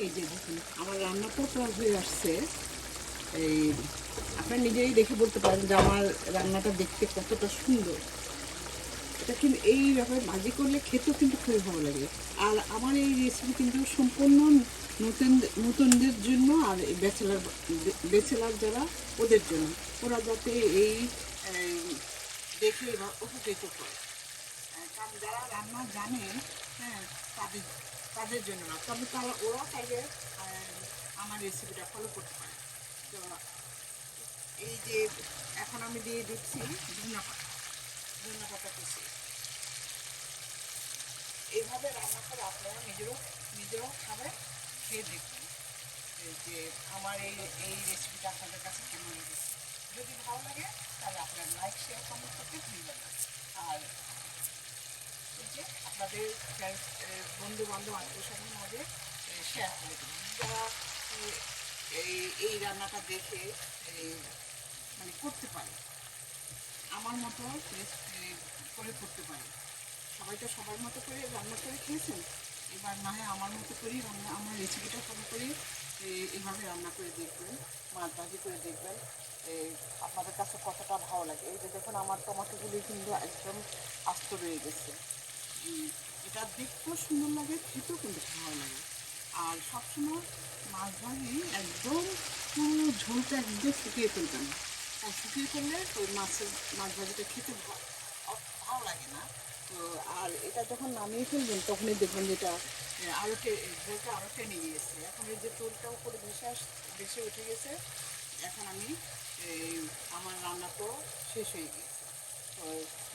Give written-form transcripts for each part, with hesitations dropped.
এই যে দেখুন আমার রান্নাটা প্রায় হয়ে আসছে। এই আপনারা নিজেই দেখে বলতে পারেন যে আমার রান্নাটা দেখতে কতটা সুন্দর। এটা কিন্তু এই ব্যাপারে ভাজি করলে খেতেও কিন্তু খুবই ভালো লাগে। আর আমার এই রেসিপি কিন্তু সম্পূর্ণ নতুনদের জন্য, আর এই ব্যাচেলার যারা ওদের জন্য, ওরা যাতে এই দেখে এবার উপকৃত হয়। কারণ যারা রান্না জানে, হ্যাঁ, তাদের তাদের জন্য না, তবে ওরা চাইলে আমার রেসিপিটা ফলো করতে পারে। তো এই যে এখন আমি দিয়ে দিচ্ছি ধনিয়া পাতা কুচি। এইভাবে রান্না করে আপনারা নিজেরাও খাবেন, খেয়ে দেখবেন যে আমার এই রেসিপিটা আপনাদের কাছে কেমন লেগেছে। যদি ভালো লাগে তাহলে আপনারা লাইক শেয়ার কমেন্ট করতে ভুলবেন না। আর এই যে আপনাদের বন্ধু বান্ধব আত্মীয়স্বজনের মাঝে শেয়ার করে দেবেন, যারা এই রান্নাটা দেখে মানে করতে পারে, আমার মতো করে করতে পারে। সবাই তো সবার মতো করে রান্না করে খেয়েছেন, এবার না হয় আমার মতো করেই রান্না, আমার রেসিপিটা ফলো করেই এইভাবে রান্না করে দেখবেন, মাছ ভাজি করে দেখবেন। আপনাদের কাছে কতটা ভালো লাগে। এই যে দেখুন আমার টমেটোগুলি কিন্তু একদম আস্ত রয়ে গেছে। এটা দেখতেও সুন্দর লাগে, খেতেও কিন্তু ভালো লাগে। আর সবসময় মাছ ভাজি একদম পুরো ঝোলটা একদম শুকিয়ে ফেলবেন, আর শুকিয়ে ফেললে ওই মাছ ভাজিটা খেতে ভালো লাগে না। তো আর এটা যখন নামিয়ে ফেলবেন তখনই দেখবেন যেটা ঝোলটা আরও টেনে গিয়েছে। এখন এই যে তেলটা উপরে ভেসে উঠে গেছে। এখন আমি আমার রান্না তো শেষ হয়ে গিয়েছে। তো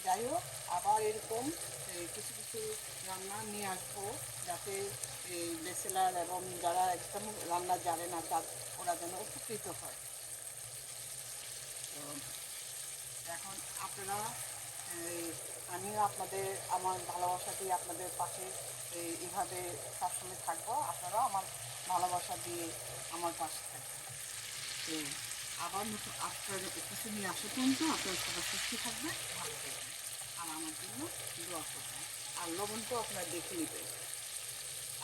যাই হোক, আবার এরকম কিছু কিছু রান্না নিয়ে আসবো, যাতে এই ব্যাচেলার এবং যারা একদম রান্না জানে না ওরা যেন উপকৃত হয়। তো এখন আপনারা আমিও আমার ভালোবাসা দিয়ে আপনাদের পাশে এইভাবে সবসময় থাকবো, আপনারাও আমার ভালোবাসা দিয়ে আমার পাশে থাকবেন। তো আবার নতুন আপনার কিছু নিয়ে আসা পর্যন্ত আপনারা সবাই সুস্থ থাকবেন, ভালো থাকবেন, আর আমার জন্য দোয়া করবেন। আর লবণ তো আপনারা দেখে নেবেন।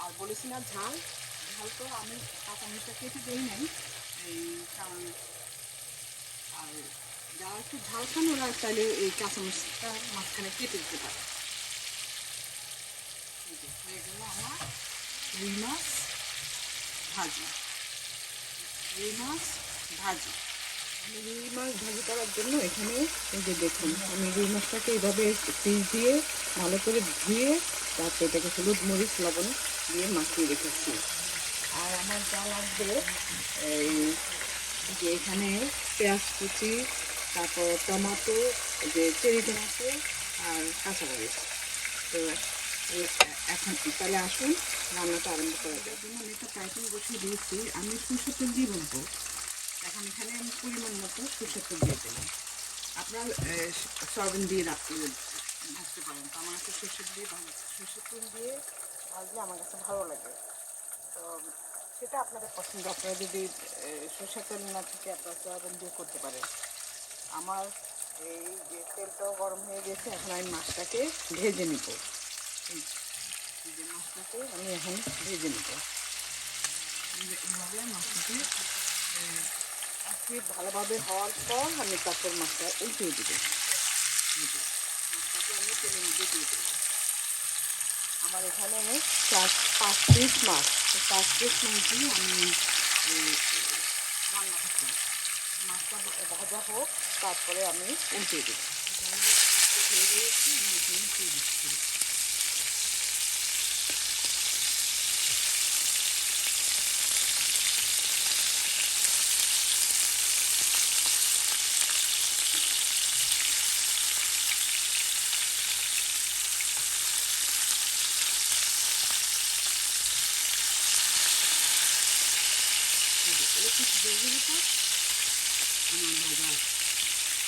আর বলেছি না ঝাল তো আমি কাঁচামরিচটা কেটে দিই নাই, কারণ আর যারা একটু ঝাল খান ওরা চাইলে এই কাঁচামরিচটা মাঝখানে কেটে দিতে পারে। হয়ে গেল আমার রুই মাছ ভাজি। রুই মাছ ভাজি আমি রুই মাছ ভাজি করার জন্য এখানে এই যে দেখুন আমি রুই মাছটাকে এইভাবে পিস দিয়ে ভালো করে ধুয়ে তারপর এটাকে হলুদ মরিচ লবণ দিয়ে মাখিয়ে রেখেছি। আর আমার যা লাগবে এই যে এখানে পেঁয়াজ কুচি, তারপর টমেটো, যে চেরি টমেটো আর কাঁচামরিচ। তো এখন তাহলে আসুন রান্নাটা আরম্ভ করা যায়। আমি একটা টাইপিং বসিয়ে দিয়েছি, আমি সরষের তেল দিয়ে বলবো। এখন এখানে আমি পরিমাণ মতো সরষের তেল দিয়ে দিলাম। আপনার সয়াবিন দিয়ে ভাজতে পারেন, তো আমার কাছে সরষের তেল দিয়ে ভাজলে আমার কাছে ভালো লাগে। তো সেটা আপনাদের পছন্দ, আপনারা যদি সরষের তেল না থেকে আপনারা সয়াবিন দিয়ে করতে পারেন। আমার এই যে তেলটাও গরম হয়ে গেছে, এখন আমি মাছটাকে ভেজে নিব। এই যে মাছটাকে আমি এখন ভেজে নিব। এইভাবে মাছটাকে ভালোভাবে হওয়ার পর আমি তারপর মাছটা উল্টিয়ে দিব। মাছটাকে আমি তেলের মধ্যে দিয়ে দেবো। আমার এখানে 4-5 পিস মাছ, 5 পিস মাছ দিয়ে আমি রান্না করছি। মাছটা ভাজা হোক, তারপরে আমি উল্টিয়ে দেবো। হয়ে গিয়েছি, আমি এখানে উল্টিয়ে দিচ্ছি। কিছু বেগুনের পর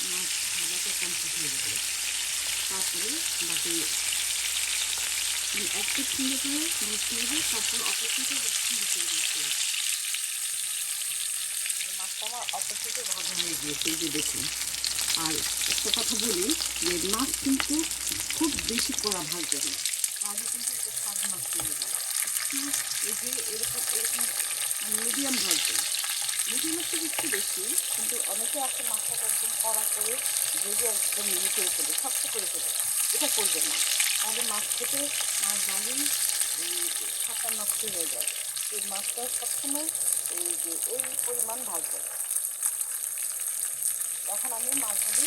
আমার ভাজাটা কমপ্লিট হয়ে যাবে। তারপরে বাকি একটু সুন্দর করে ভাজতে হবে, তারপর অপেক্ষিত সুন্দর করে ভাজতে হবে। মাছটা আমার অপেক্ষিত ভাজা হয়ে গিয়েছে, এই যে দেখুন। আর একটা কথা বলি যে মাছ কিন্তু খুব বেশি কড়া ভাজবে না, তাহলে কিন্তু একটা স্বাদ নষ্ট হয়ে যায়। একটু এই যে এরকম এরকম মিডিয়াম ভাজবো। মিডিয়ামের থেকে একটু বেশি, কিন্তু অনেকে আছে মাছটাকে একদম কড়া করে ভেজে একদম ইয়ে করে ফেলে, শক্ত করে ফেলে। এটা করবেন না, তাহলে মাছ খেতে মাছ ভাজেই এই স্বাদটা নষ্ট হয়ে যায়। এই মাছটা সবসময় এই পরিমাণ ভাজবেন। এখন আমি মাছগুলি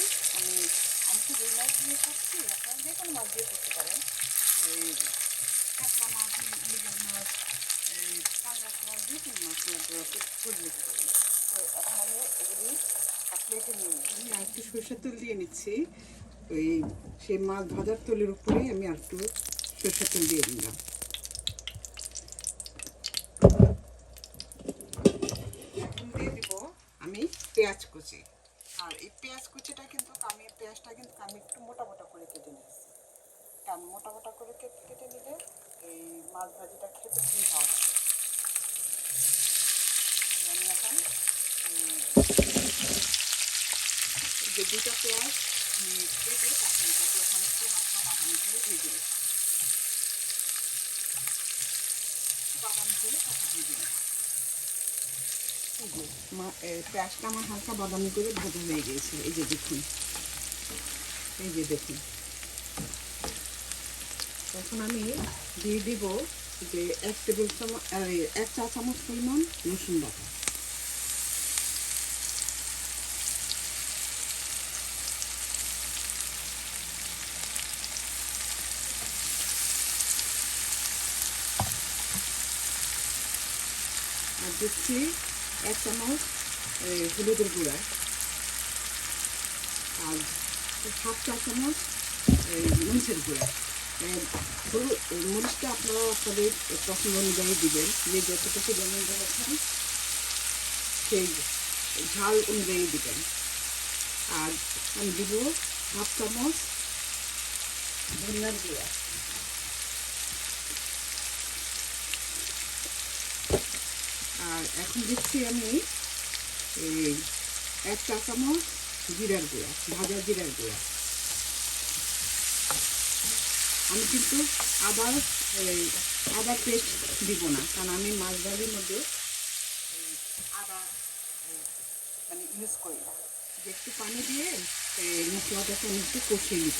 আমি তো যেই মাছ দিয়ে করছি, আপনারা যে কোনো মাছ দিয়ে করতে পারেন। এই কাতলা মাছ, মৃগেল মাছ, এই পাঙ্গাস মাছ, যে কোনো মাছ দিয়ে আপনারা করে নিতে পারেন। তো এখন আমি এগুলি প্লেটে নিয়ে নিই। আমি আর একটু সরষের তেল দিয়ে নিচ্ছি। ওই সেই মাছ ভাজার তেলের উপরেই আমি আর একটু সরষের তেল দিয়ে দিলাম। এখন দিয়ে দিব আমি পেঁয়াজ কুচি। আর এই পেঁয়াজ কুচিটা কিন্তু পেঁয়াজটা আমি একটু মোটা মোটা করে কেটে নিচ্ছি, কারণ মোটা মোটা করে কেটে নিলে এই মাছ ভাজিটা খেতে খুবই ভালো লাগে। আমি এখন যে দুটো পেঁয়াজ কেটে তাকে এটাকে এখন একটু হালকা বাদামি করে ভেজে নেব, বাদামি করে তাকে ভেজে নেব। পেঁয়াজটা আমার হালকা বাদামি করে ভাজা হয়ে গিয়েছে। এই যে দেখুন, এখন আমি দিয়ে দিব যে 1 চা চামচ পরিমাণ রসুন বাটা। আর দিচ্ছি 1 চামচ হলুদের গুঁড়া, আর 1/2 চা চামচ মরিচের গুঁড়া। মরিচটা আপনারা আপনাদের পছন্দ অনুযায়ী দিবেন, যে যতটুকু যেমন খান সেই ঝাল অনুযায়ী দিবেন। আর আমি দিব 1/2 চামচ ধনিয়ার গুঁড়া। আর এখন দিচ্ছি আমি 1 চা চামচ জিরার গুঁড়া, ভাজা জিরার গুঁড়া। আমি কিন্তু আদা পেস্ট দিব না, কারণ আমি মাছ ভাজির মধ্যে আদা ইউজ করি না। যে একটু পানি দিয়ে মশলাটাকে আমি একটু কষিয়ে নিব।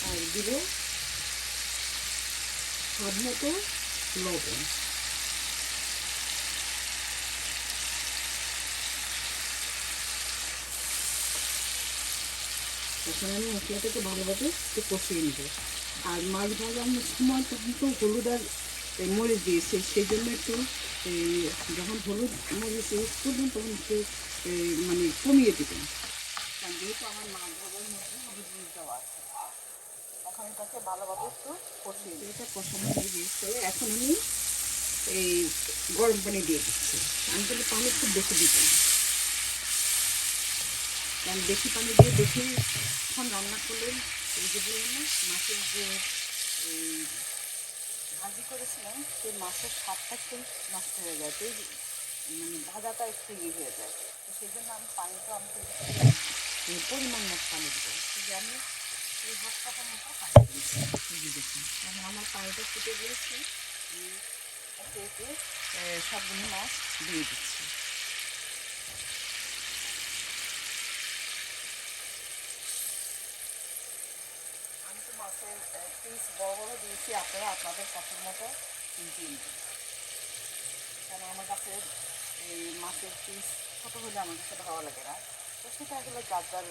আর দিব স্বাদ মতো লবণ। এখন আমি মশলাটাকে ভালোভাবে একটু কষিয়ে নিব। আর মাছ ভাজার সময় তখন তো হলুদ আর মরিচ দিয়েছে, সেই জন্য একটু যখন হলুদ মরিচ ইউজ করবেন তখন একটু কমিয়ে দেবেন, কারণ যেহেতু আমার মাছ ভাজার মধ্যে হলুদ মরিচ দেওয়া আছে। এখন এটাকে ভালোভাবে একটু কষিয়ে দিই। এটা কষানো হয়ে গিয়েছে, এখন আমি এই গরম পানি দিয়ে দিচ্ছি। আমি কিন্তু পানি খুব বেশি দিব না, কারণ বেশি পানি দিয়ে বেশিক্ষণ রান্না করলে এই যে বললাম না, মাছের যে ভাজি করেছিলাম সেই মাছের স্বাদটা একটু নষ্ট হয়ে যায়, তো ভাজাটা একটু হয়ে যায়। তো সেই জন্য আমি পানিটা পরিমাণ মতো পানি দেবো। যে আমি এই 1/2 কাপের মতো পানি দিয়েছি। দেখুন এখন আমার পানিটা ফুটে গিয়েছে, একে একে সবগুলো মাছ দিয়ে দিচ্ছি। আমি তো মাছের পিস বড় বড় দিয়েছি, আপনারা আপনাদের পছন্দ মতো দিয়ে নেবেন, কারণ আমার কাছে এই মাছের পিস ছোটো হলে আমার কাছে ভালো লাগে না। তো সেটা আসলে যার যার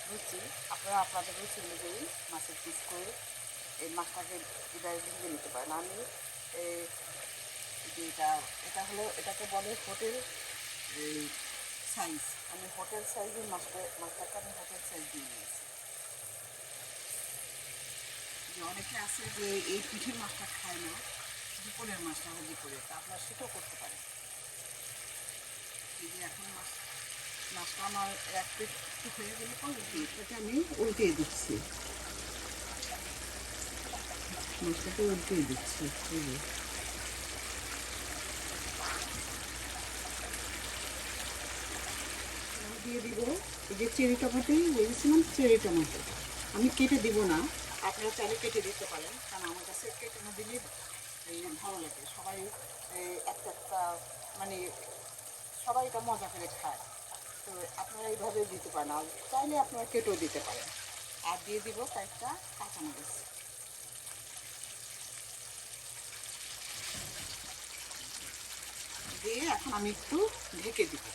রুচি, আপনারা আপনাদের রুচি অনুযায়ী মাছের পিস করে এই মাছটাকে এবার ভেজে নিতে পারেন। আমি এটা হলো, এটাকে বলে হোটেল সাইজ। আমি হোটেল সাইজের মাছটাকে আমি হোটেল সাইজ দিয়ে নিয়েছি। যে অনেকে আছে যে এই পিঠের মাছটা খায় না, দুপুরের মাছটা ভাজি করে, তা আপনারা সেটাও করতে পারেন। এই যে এখন মাছটা আমার 1 প্লেট হয়ে গেলে এটাকে আমি উল্টিয়ে দিচ্ছি, মাছটাকে উল্টিয়ে দিচ্ছি। দিয়ে দিব এই যে চেরি টমেটো বলেছিলাম, চেরি টমেটো আমি কেটে দিব না, আপনারা চাইলে কেটে দিতে পারেন, কারণ আমার কাছে কেটে দিলেই ভালো লাগে। সবাই একটা একটা মানে সবাই এটা মজা করে খায়। তো আপনারা এইভাবে দিতে পারেন, আর চাইলে আপনারা কেটেও দিতে পারেন। আর দিয়ে দিব কয়েকটা কাঁচামরিচ। দিয়ে এখন আমি একটু ঢেকে দিব।